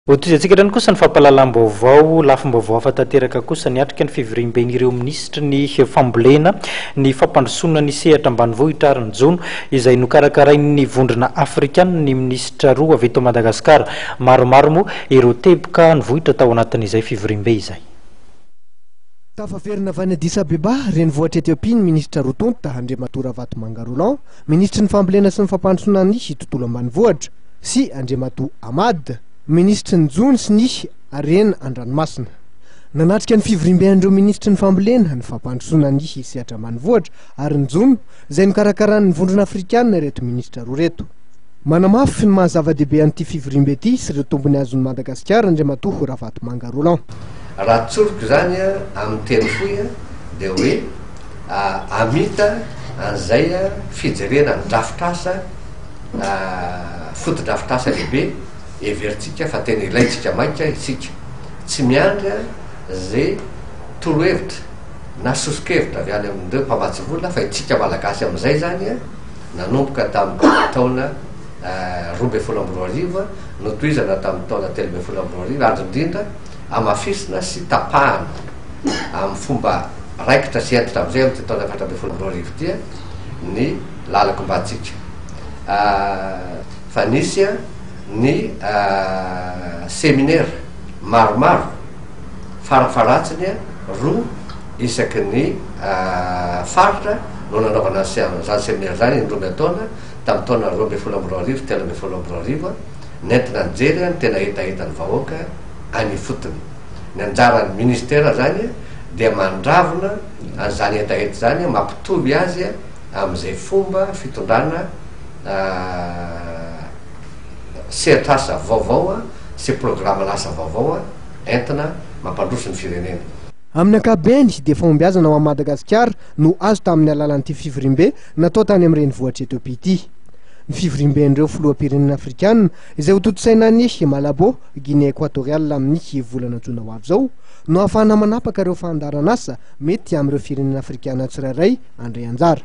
Ohatizantsika irany kosa ny fampahalalam-baovao lafim-baovao afa-tanteraka kosa niatrika ny fivoriam-ben'ireo minisitra ny fambolena ny fampandrosoana ny sehatra ambanivohitra ary ny jono izay nokarakarain'ny vondrona afrikana ny minisitra roa avy eto Madagasikara. Maromaro moa ireo teboka ny vohitra tao anatin'izay fivoriam-be izay. Tafaverina avy any Addis Abeba renivohitra Etiopia ny ministra Rotonta Andriamatora Vatmangalolan, ministra ny fambolena sy ny fampandrosoana ny tontolo ambanivohitra sy Andriamato Amad, ministra ny Jony sy ny Arena Andranomasina. Nanatrika ny fivoriam-beandreo ministra ny fambolena ny fampandrosoana ny sehatra ambanivohitra ary ny Jony izay nokarakaran'ny vondrona afrikana reto ministra roa reto. Manamafy ny mahazava-dehibe an'ity fivoriam-be ity sy ireo tombony azon'ny Madagasikara Andriamato Vatmangalolan. Raha tsoriko zany amin'ny teny fohy dia hoe amita an'izay fijerena ny drafitrasa foto-drafitrasa lehibe everitsika fa tena ilaitsika mainka isika tsy miandry zay torohevitra na sosikevitra avy any amin'ireo mpamatsy vola fa itsika malagasy amin'izay zany nanomboka tamin'ny taona 2012 notoizana tamin'ny taona 2013 ary indrindra amafisina sy tapahana amin'ny fomba raikitra sy entitra amin'izay amin'ity taona 2014 ity ny lalakombatsika fa nisy ny séminaire maromaro farafaratsiny roa isaky ny faritra no nanaovana zany séminaire zany indroa taona tamin'ny taona 2012 2013 nentina nijery ny tena hetaheta ny vahoaka any fotony. Ny anjaran'ny ministera zany dia mandravona an'izany hetaheta zany mampitovy azy amin'izay fomba fitondrana sehatrasa vaovao sy programa lasa vaovao entina mampandroso ny firenena. Amin'ny ankabeny dia fahombiazana ao Madagasikara no azo tamin'ny alalan'ity fivoriam-be natao tany amin'ny renivohitra Etiopia ity. Ny fivoriam-ben'ireo filoham-pirenena afrikana izay ho totosaina ny Malabo, Guinée Équatoriale amin'ny volana jona ho avy zao no ahafahana manapaka ireo fahandaran'asa mety amin'ireo firenena afrikana tsirairay handray anjara.